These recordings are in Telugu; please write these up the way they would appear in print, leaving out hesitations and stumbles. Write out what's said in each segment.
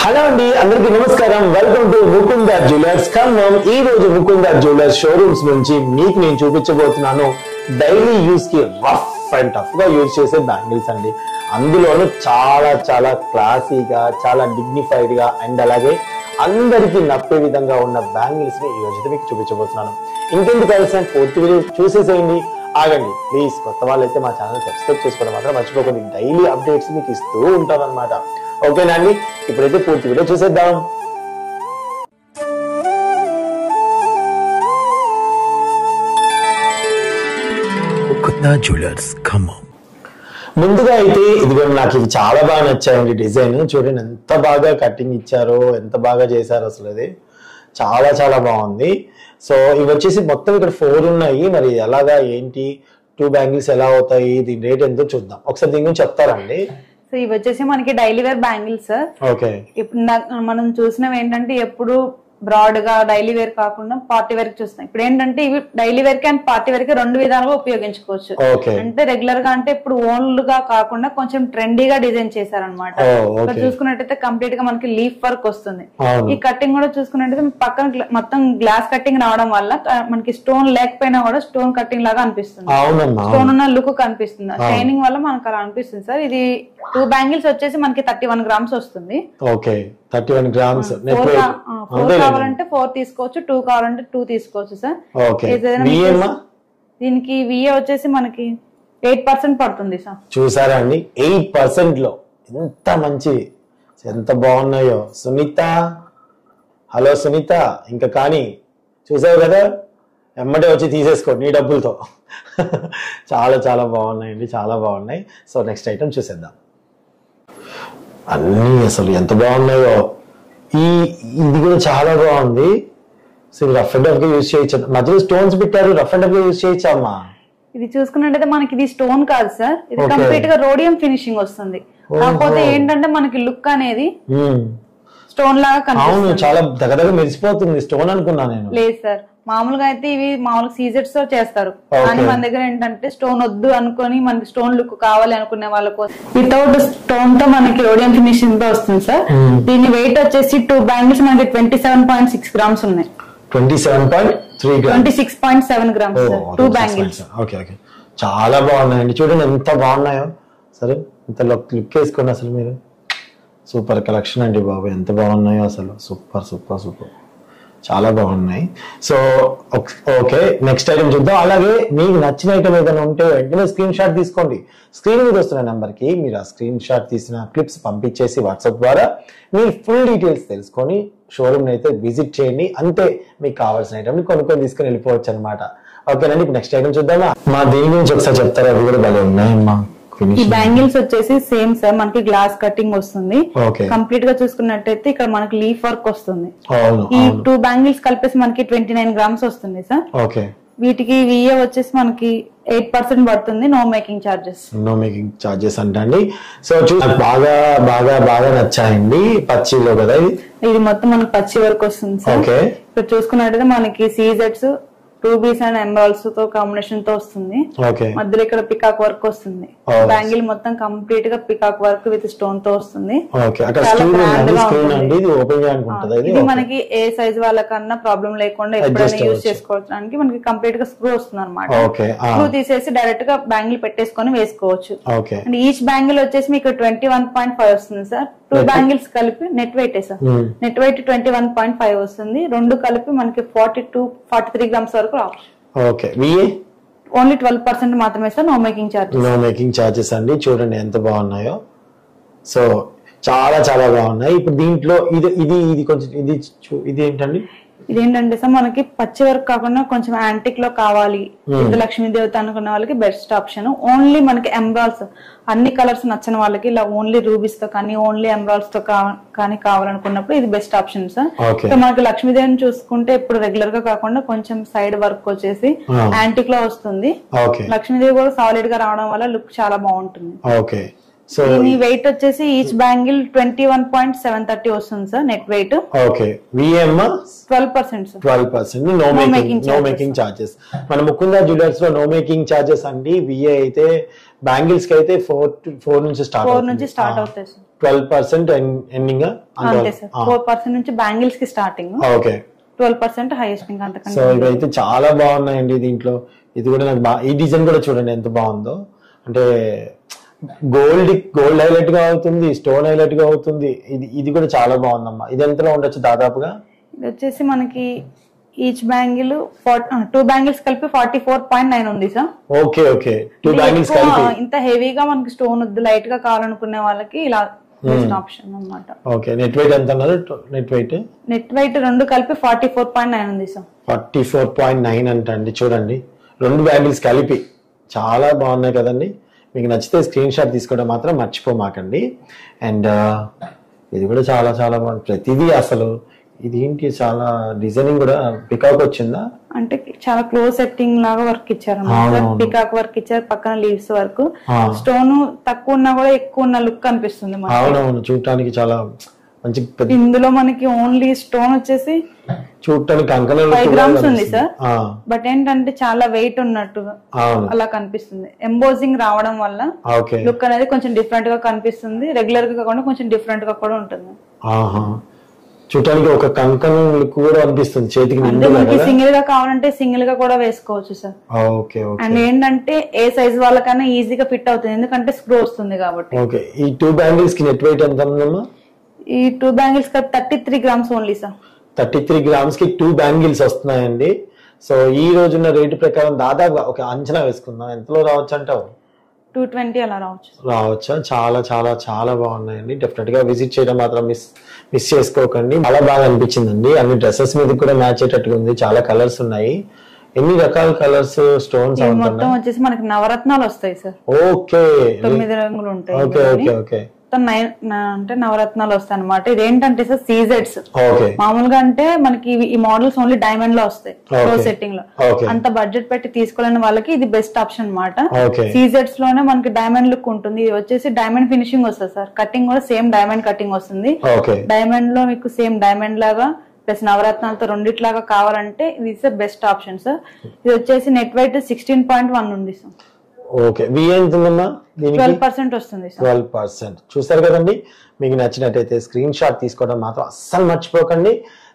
హలో అండి, అందరికీ నమస్కారం. Welcome to Mukunda jewellers Khammam. ఈ రోజు ముకుంద జ్యువెలర్స్ షోరూమ్స్ నుంచి మీకు నేను చూపించబోతున్నాను డైలీ యూస్ కి రఫ్ అండ్ టఫ్ గా యూజ్ చేసే బ్యాంగిల్స్ అండి. అందులోనూ చాలా చాలా క్లాసీగా, చాలా డిగ్నిఫైడ్ గా అండ్ అలాగే అందరికీ నప్పే విధంగా ఉన్న బ్యాంగిల్స్ ని ఈ రోజు మీకు చూపించబోతున్నాను. ఇంకెందుకు కలిసి పూర్తి వీడియో చూసేసేయండి. ఆగండి ప్లీజ్, కొత్త వాళ్ళైతే మా ఛానల్ సబ్స్క్రైబ్ చేసుకోవడం మాత్రం మర్చిపోకండి. డైలీ అప్డేట్స్ మీకు ఇస్తూ ఉంటాం అనమాట. ఓకేనా అండి, ఇప్పుడైతే పూర్తి వీడియో చూసేద్దాం. జ్యువెలర్స్ ఖమ్మం. ముందుగా అయితే ఇదిగో నాకు ఇది చాలా బాగా నచ్చాయండి. డిజైన్ చూడండి, ఎంత బాగా కటింగ్ ఇచ్చారో, ఎంత బాగా చేశారో అసలు. అది చాలా చాలా బాగుంది. సో ఇవి వచ్చేసి మొత్తం ఇక్కడ 4 ఉన్నాయి. మరి ఎలాగా ఏంటి, 2 బ్యాంగిల్స్ ఎలా అవుతాయి, దీని రేట్ ఎంతో చూద్దాం. ఒకసారి దీని గురించి చెప్తారండి. సో ఇవి వచ్చేసి మనకి daily wear bangles sir. Okay, ఇప్పుడు మనం చూసినవి ఏంటంటే ఎప్పుడు బ్రాడ్ గా డైలీ వేర్ కాకుండా పార్టీ వేర్ చూస్తున్నాం. ఇప్పుడు ఏంటంటే ఇవి డైలీ వేర్ కి అండ్ పార్టీ వేర్ కి 2 విధాలుగా ఉపయోగించుకోవచ్చు. అంటే రెగ్యులర్ గా అంటే ఇప్పుడు ఓల్డ్ గా కాకుండా కొంచెం ట్రెండీగా డిజైన్ చేశారనమాట. ఇక్కడ చూసుకున్నట్టయితే కంప్లీట్ గా మనకి లీఫ్ వర్క్ వస్తుంది. ఈ కటింగ్ కూడా చూసుకున్నట్టయితే పక్కన మొత్తం గ్లాస్ కటింగ్ రావడం వల్ల మనకి స్టోన్ లేకపోయినా కూడా స్టోన్ కటింగ్ లాగా అనిపిస్తుంది. స్టోన్ ఉన్న లుక్ కనిపిస్తుంది. షైనింగ్ వల్ల మనకు అలా అనిపిస్తుంది సార్. ఇది 2 బ్యాంగిల్స్ వచ్చేసి మనకి 31 గ్రామ్స్ వస్తుంది. Okay, 31 grams. 4 కావాలంటే 4 తీసుకోవచ్చు, 2 కావాలంటే 2 తీసుకోవచ్చు సార్. దీనికి విఏ వచ్చేసి మనకి 8% పడుతుంది సార్. చూసారా అండి, 8% లో ఎంత మంచి, ఎంత బాగున్నాయో. సునీత, హలో సునీత, ఇంకా కానీ చూసావు కదా, ఎమ్మటే వచ్చి తీసేసుకో నీ డబ్బులతో. చాలా చాలా బాగున్నాయండి, చాలా బాగున్నాయి. సో నెక్స్ట్ ఐటమ్ చూసేద్దాం. అన్నీ అసలు ఎంత బాగున్నాయో. ఇది కూడా చాలా బాగుంది. సో రఫ్ అండ్ టఫ్ గా యూజ్ చేయొచ్చు. మధ్యలో స్టోన్స్ పెట్టారు, రఫ్ అండ్ టఫ్ గా యూజ్ చేయొచ్చా అమ్మా? ఇది చూసుకున్నట్టయితే మనకి ఇది స్టోన్ కాదు సార్, ఇది కంప్లీట్ గా రోడియం ఫినిషింగ్ వస్తుంది. కాకపోతే ఏంటంటే మనకి లుక్ అనేది స్టోన్ లాగా కనిపిస్తుంది. చాలా దగ్గర మెరిసిపోతుంది. స్టోన్ అనుకున్నా నేను. లేదు సార్, మామూలుగా అయితే ఇవి మామూలుగా సీజెట్స్ తో చేస్తారు. కానీ మన దగ్గర ఏంటంటే స్టోన్ వద్దు అనుకొని మనకి స్టోన్ లుక్ కావాలి అనుకునే వాళ్ళ కోసం వితౌట్ స్టోన్ తో మనకి రోడియం ఫినిషింగ్ తో వస్తుంది సార్. దీని వెయిట్ వచ్చేసి 2 బ్యాంగిల్స్ మనకి 27.6 గ్రామ్స్ ఉన్నాయి. 26.7 గ్రామ్స్ 2 బ్యాంగిల్స్. చాలా బాగున్నాయండి, చూడండి ఎంత బాగున్నాయో. సరే, ఇంత లుక్ వేసుకోండి అసలు మీరు. సూపర్ కలెక్షన్ అండి బాబు, ఎంత బాగున్నాయో అసలు. సూపర్ సూపర్ సూపర్, చాలా బాగున్నాయి. సో ఓకే, నెక్స్ట్ ఐటమ్ చూద్దాం. అలాగే మీకు నచ్చిన ఐటమ్ ఏదైనా ఉంటే వెంటనే స్క్రీన్ షాట్ తీసుకోండి. స్క్రీన్ మీద వస్తున్న నెంబర్ కి మీరు ఆ స్క్రీన్ షాట్ తీసిన క్లిప్స్ పంపించేసి వాట్సాప్ ద్వారా మీరు ఫుల్ డీటెయిల్స్ తెలుసుకొని షోరూమ్ అయితే విజిట్ చేయండి. అంతే, మీకు కావాల్సిన ఐటమ్ ని కొనుక్కొని తీసుకొని వెళ్ళిపోవచ్చు అనమాట. ఓకేనండి, ఇప్పుడు నెక్స్ట్ ఐటమ్ చూద్దామా? మా దీని గురించి ఒకసారి చెప్తారా? అవి కూడా భలే ఉన్నాయమ్మా. ఈ బ్యాంగిల్స్ వచ్చేసి సేమ్ సార్, మనకి గ్లాస్ కటింగ్ వస్తుంది. కంప్లీట్ గా చూసుకున్నట్టయితే ఇక్కడ మనకి లీఫ్ వర్క్ వస్తుంది. ఈ 2 బ్యాంగిల్స్ కలిపేసి మనకి 29 గ్రామ్స్ వస్తుంది సార్. వీటికి విఏ వచ్చేసి మనకి 8% పడుతుంది. నో మేకింగ్ చార్జెస్ అంటండి. సో బాగా బాగా బాగా నచ్చాయండి. పచ్చిలో కదా ఇది మొత్తం మనకి పచ్చి వర్క్ వస్తుంది సార్. ఇక్కడ చూసుకున్నట్టయితే మనకి సీజెట్స్, రూబీస్ అండ్ ఎమరాల్డ్స్ తో కాంబినేషన్ తో వస్తుంది. మధ్యలో ఇక్కడ పికాక్ వర్క్ వస్తుంది. బ్యాంగిల్ మొత్తం కంప్లీట్ గా పికాక్ వర్క్ విత్ స్టోన్ తో వస్తుంది. ఇది మనకి ఏ సైజ్ వాళ్ళకన్నా ప్రాబ్లం లేకుండా ఎప్పుడైనా యూజ్ చేసుకోవడానికి మనకి కంప్లీట్ గా స్క్రూ వస్తుంది అనమాట. స్క్రూ తీసేసి డైరెక్ట్ గా బ్యాంగిల్ పెట్టేసుకొని వేసుకోవచ్చు. అండ్ ఈచ్ బ్యాంగిల్ వచ్చేసి మీకు 21.5 వస్తుంది సార్. 2 బ్యాంగిల్స్ కలిపి net weight sir. Net wait 21.5 వస్తుంది. 2 కలిపి మనకి 43 గ్రామ్స్ వరకు రావచ్చు. ఓన్లీ 12% మాత్రమే సార్. నో మేకింగ్ చార్జెస్ అండి. చూడండి ఎంత బాగున్నాయో. సో చాలా చాలా బాగున్నాయి. ఇప్పుడు దీంట్లో ఇది కొంచెం ఇది ఏంటండి? ఇదేంటంటే సార్ మనకి పచ్చి వర్క్ కాకుండా కొంచెం యాంటిక్ లో కావాలి, లక్ష్మీ దేవత అనుకున్న వాళ్ళకి బెస్ట్ ఆప్షన్. ఓన్లీ మనకి ఎమరాల్డ్స్, అన్ని కలర్స్ నచ్చిన వాళ్ళకి ఇలా ఓన్లీ రూబీస్ తో కానీ ఓన్లీ ఎమరాల్డ్స్ తో కానీ కావాలనుకున్నప్పుడు ఇది బెస్ట్ ఆప్షన్ సార్. మనకి లక్ష్మీదేవిని చూసుకుంటే ఇప్పుడు రెగ్యులర్ గా కాకుండా కొంచెం సైడ్ వర్క్ వచ్చేసి యాంటిక్ లో వస్తుంది. లక్ష్మీదేవి కూడా సాలిడ్ గా రావడం వల్ల లుక్ చాలా బాగుంటుంది. దీని వెయిట్ వచ్చేసి ఈచ్ బ్యాంగిల్ 21.730 వస్తుంది sir net weight. 12% no making charges. మన ముకుంద జ్యువెలర్స్ లో నో మేకింగ్ చార్జెస్ అండి. విఏ అయితే బ్యాంగిల్స్ కి అయితే 4 నుంచి స్టార్ట్ అవుతాయి సార్. 12% ఎండింగ్. అంతే సార్, 4% నుంచి బ్యాంగిల్స్ కి స్టార్టింగ్, ఓకే 12% హైయెస్ట్ ఇంకా అంతకంటే. సో ఇవైతే చాలా బాగున్నాయండి. దీంట్లో ఇది కూడా నాకు ఈ డిజైన్ కూడా చూడండి ఎంత బాగుందో. అంటే గోల్డ్ హైలైట్ గా అవుతుంది, స్టోన్ హైలైట్ గా అవుతుంది. ఇది కూడా చాలా బాగుందమ్మా. ఇది ఎంతలో ఉండొచ్చు దాదాపుగా? ఇది వచ్చేసి మనకి ఈచ్ బ్యాంగిల్ 2 బ్యాంగిల్స్ కలిపి 44.9 ఉంది సార్. ఓకే ఓకే 2 బ్యాంగిల్స్ కలిపి. ఇంత హెవీగా మనకి స్టోన్ వద్దు, లైట్ గా కావాలనుకునే వాళ్ళకి ఇలా బెస్ట్ ఆప్షన్ అన్నమాట. ఓకే నెట్ వెయిట్ ఎంత అన్నారు? నెట్ వెయిట్ 2 కలిపి 44.9 ఉంది సార్. 44.9 అంటండి. చూడండి 2 బ్యాంగిల్స్ కలిపి చాలా బాగున్నాయి కదండి. మీకు నచ్చితే స్క్రీన్ షాట్ తీసుకోవడం మాత్రం మర్చిపోమాకండి. అండ్ ఇది కూడా చాలా చాలా బాగుంది ప్రతిదీ. అసలు ఇది ఏంటి, చాలా డిజైనింగ్ కూడా పికాక్ వచ్చిందా? అంటే చాలా క్లోజ్ సెట్టింగ్ లాగా వర్క్ ఇచ్చారు, పికాక్ వర్క్ ఇచ్చారు, పక్కన లీవ్స్ వర్క్. స్టోన్ తక్కువ ఉన్నా కూడా ఎక్కువ ఉన్న లుక్ అనిపిస్తుంది. అవునవును, చూడటానికి చాలా మంచి. ఇందులో మనకి ఓన్లీ స్టోన్ వచ్చేసి చూడటానికి 5 గ్రామ్స్ ఉంది సార్. బట్ ఏంటంటే చాలా వెయిట్ ఉన్నట్టు అలా కనిపిస్తుంది. ఎంబోజింగ్ రావడం వల్ల లుక్ అనేది కొంచెం డిఫరెంట్ గా కనిపిస్తుంది. రెగ్యులర్ గా కాకుండా కొంచెం డిఫరెంట్ గా కూడా ఉంటుంది. చూడటానికి ఒక కంకణం లుక్ కూడా అనిపిస్తుంది చేతికి. సింగిల్ గా కావాలంటే సింగిల్ గా కూడా వేసుకోవచ్చు సార్. అండ్ ఏంటంటే ఏ సైజ్ వాళ్ళకైనా ఈజీగా ఫిట్ అవుతుంది, ఎందుకంటే స్క్రూ వస్తుంది కాబట్టి. ఓకే ఈ 2 బ్యాంగిల్స్ కి నెట్ వెయిట్ ఎంత ఉందమ్మా? ఈ 2 బ్యాంగిల్స్ కి 33 గ్రామ్స్ ఓన్లీ సార్. 33 గ్రామ్స్ కి 2 బ్యాంగిల్స్ వస్తున్నాయండి. సో ఈ రోజున్న రేటు ప్రకారం దాదాపు ఒక అంచనా వేసుకుందాం, ఎంతలో రావచ్చు అంటావు? 220 అలా రావచ్చా? చాలా చాలా చాలా బాగున్నాయండి. డెఫినెట్ గా విజిట్ చేయడం మాత్రం మిస్ చేసుకోకండి. చాలా బాగా అనిపించిందండి. అన్ని డ్రెస్సెస్ మీద కూడా మ్యాచ్ అయ్యేటట్టుగా ఉంది. చాలా కలర్స్ ఉన్నాయి. ఎన్ని రకాల కలర్స్ స్టోన్స్ మొత్తం వచ్చేసి మనకి నవరత్నాలు వస్తాయి సార్. ఓకే 9 రంగులు ఉంటాయి. ఓకే ఓకే ఓకే అంటే నవరత్నాలు వస్తాయి అనమాట. ఇది ఏంటంటే సార్ సీజెడ్స్. మామూలుగా అంటే మనకి ఈ మోడల్స్ ఓన్లీ డైమండ్ లో వస్తాయి, క్లోజ్ సెట్టింగ్ లో. అంత బడ్జెట్ పెట్టి తీసుకోలేని వాళ్ళకి ఇది బెస్ట్ ఆప్షన్ అనమాట. సీజెడ్స్ లోనే మనకి డైమండ్ లుక్ ఉంటుంది. ఇది వచ్చేసి డైమండ్ ఫినిషింగ్ వస్తుంది సార్. కటింగ్ కూడా సేమ్ డైమండ్ కటింగ్ వస్తుంది. డైమండ్ లో మీకు సేమ్ డైమండ్ లాగా ప్లస్ నవరత్నాలతో రెండిట్లాగా కావాలంటే ఇది బెస్ట్ ఆప్షన్ సార్. ఇది వచ్చేసి నెట్ వెయిట్ 16.1 ఉంది సార్. ఓకే ఎంత ఉందమ్మా? 12% వస్తుంది. 12%. చూసారు కదండి. మీకు నచ్చినట్టయితే స్క్రీన్ షాట్ తీసుకోవడం మాత్రం అస్సలు మర్చిపోకండి.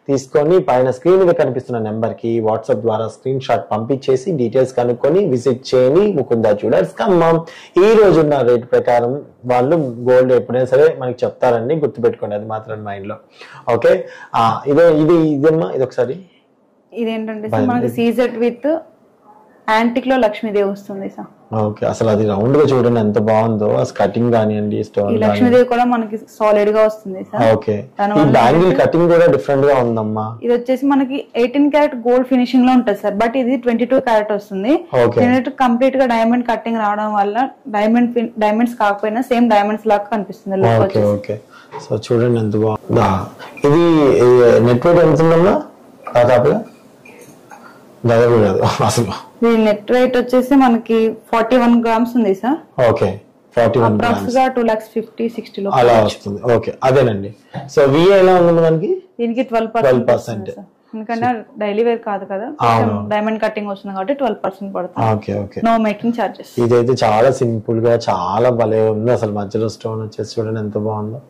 తీసుకొని పైన స్క్రీన్ మీద కనిపిస్తున్న నెంబర్ కి వాట్సాప్ ద్వారా స్క్రీన్ షాట్ పంపించేసి డీటెయిల్స్ కనుక్కొని విజిట్ చేయండి ముకుందా జ్యువెలర్స్ ఖమ్మం. ఈ రోజున్న రేట్ ప్రకారం వాళ్ళు గోల్డ్ ఎప్పుడైనా సరే మనకి చెప్తారండి, గుర్తుపెట్టుకోండి అది మాత్రం మైండ్ లో. ఓకే ఇదమ్మా ఇది ఒకసారి. ఇదేంటంటే మనకి సీజెడ్ విత్ యాంటిక్ లో లక్ష్మీదేవి వస్తుంది సార్. ఓకే అసలు అది రౌండ్ గా చూడండి ఎంత బాగుందో. అసలు కటింగ్ కానివ్వండి, స్టోన్ లక్ష్మీదేవి కూడా మనకి సాలిడ్ గా వస్తుంది సార్. ఓకే ఈ బ్యాంగిల్ కటింగ్ కూడా డిఫరెంట్ గా ఉందమ్మా. ఇది వచ్చేసి మనకి 18 క్యారెట్ గోల్డ్ ఫినిషింగ్ లో ఉంటుంది సార్. బట్ ఇది 22 క్యారెట్ వస్తుంది. కంప్లీట్ గా డైమండ్ కటింగ్ రావడం వల్ల డైమండ్స్ కాకపోయినా సేమ్ డైమండ్స్ లాగా కనిపిస్తుంది. ఓకే ఓకే సో చూడండి ఎంత బాగుందా. ఇది నెట్ వెయిట్ ఎంత ఉందమ్మా? దాదాపుగా అసలు నెట్ వెయిట్ వచ్చేసి మనకి 41 గ్రామ్స్ ఉంది సార్. ఓకే 41 గ్రామ్స్ 250-60 అలా వస్తుంది. ఓకే అదేనండి. సో విఏ ఎలా ఉంది మనకి? దీనికి 12%. ఎందుకంటే డైలీ వేర్ కాదు కదా, డైమండ్ కటింగ్ వస్తుంది కాబట్టి 12% పడుతుంది. Okay okay no making charges. ఇదైతే చాలా సింపుల్ గా చాలా భలే ఉంది. అసలు మధ్యలో స్టోన్ వచ్చేసి చూడండి ఎంత బాగుందో.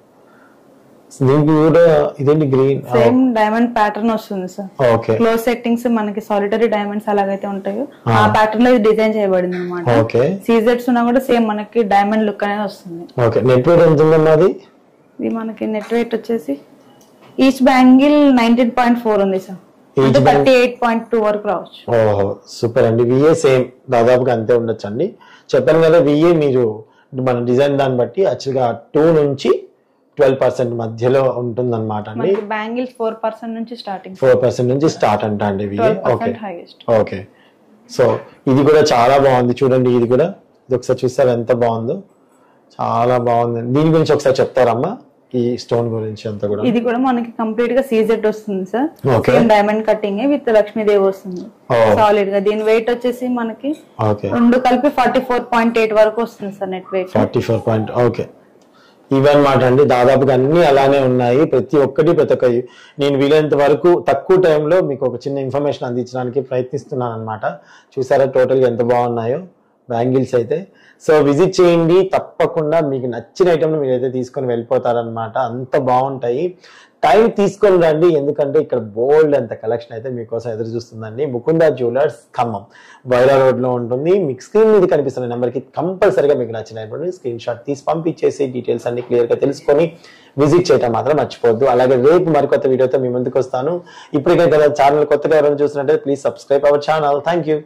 దీనికి కూడా ఇదేంటి గ్రీన్ సేమ్ డైమండ్ ప్యాటర్న్ వస్తుంది సార్. ఓకే క్లోజ్ సెట్టింగ్స్ మనకి సాలిటరీ డైమండ్స్ అలాగైతే ఉంటాయో ఆ ప్యాటర్న్ లో ఇది డిజైన్ చేయబడింది అన్నమాట. ఓకే సీజెడ్స్ ఉన్నా కూడా సేమ్ మనకి డైమండ్ లుక్ అనేది వస్తుంది. ఓకే నెట్ వెయిట్ ఎంత ఉందన్నది? ఇది మనకి నెట్ వెయిట్ వచ్చేసి ఈచ్ బ్యాంగిల్ 19.4 ఉంది సార్. 38.2 వరకు రావచ్చు. ఓహో సూపర్ అండి. విఏ సేమ్ దాదాపుగా అంతే ఉండొచ్చు అండి. చెప్పాను కదా విఏ మీరు మన డిజైన్ దాన్ని బట్టి యాక్చువల్గా 2 నుంచి 12% మధ్యలో ఉంటుంది అనమాట అండి. బ్యాంగిల్స్ 4% నుంచి స్టార్టింగ్. 4% నుంచి స్టార్ట్ అంట అండి. ఓకే సో ఇది కూడా చాలా బాగుంది చూడండి. ఇది కూడా ఇది ఒకసారి చూస్తారా ఎంత బాగుందో. చాలా బాగుంది. దీని గురించి ఒకసారి చెప్తారమ్మా ఈ స్టోన్ గురించి అంతా కూడా? ఇది కూడా మనకి కంప్లీట్ గా సీజెడ్ వస్తుంది sir. Diamond cutting with Lakshmidevi వస్తుంది సాలిడ్ గా. దీని వెయిట్ వచ్చేసి మనకి 2 కలిపి 44.8 వరకు వస్తుంది సార్ నెట్ వెయిట్. 44. ఓకే ఇవన్నమాట అండి. దాదాపుగా అన్ని అలానే ఉన్నాయి. ప్రతి ఒక్క నేను వీలైనంత వరకు తక్కువ టైంలో మీకు ఒక చిన్న ఇన్ఫర్మేషన్ అందించడానికి ప్రయత్నిస్తున్నాను అనమాట. చూసారా టోటల్గా ఎంత బాగున్నాయో బ్యాంగిల్స్ అయితే. సో విజిట్ చేయండి తప్పకుండా. మీకు నచ్చిన ఐటమ్ మీరు అయితే తీసుకొని వెళ్ళిపోతారనమాట. అంత బాగుంటాయి. టైం తీసుకొని రండి, ఎందుకంటే ఇక్కడ బోల్డ్ అంత కలెక్షన్ అయితే మీకోసం ఎదురు చూస్తుందండి. ముకుందా జ్యువెలర్స్ ఖమ్మం వైరా రోడ్ లో ఉంటుంది. మీకు స్క్రీన్ మీద కనిపిస్తున్న నెంబర్కి కంపల్సరీగా మీకు నచ్చినటువంటి స్క్రీన్ షాట్ తీసి పంపించేసి డీటెయిల్స్ అన్ని క్లియర్ గా తెలుసుకొని విజిట్ చేయడం మాత్రం మర్చిపోవద్దు. అలాగే రేపు మరికొత్త వీడియోతో మీ ముందుకు వస్తాను. ఇప్పటికైతే ఛానల్ కొత్తగా ఎవరైనా చూసినట్టే please subscribe our channel. Thank you.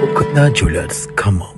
Mukunda Jewelers, Khమ్మం.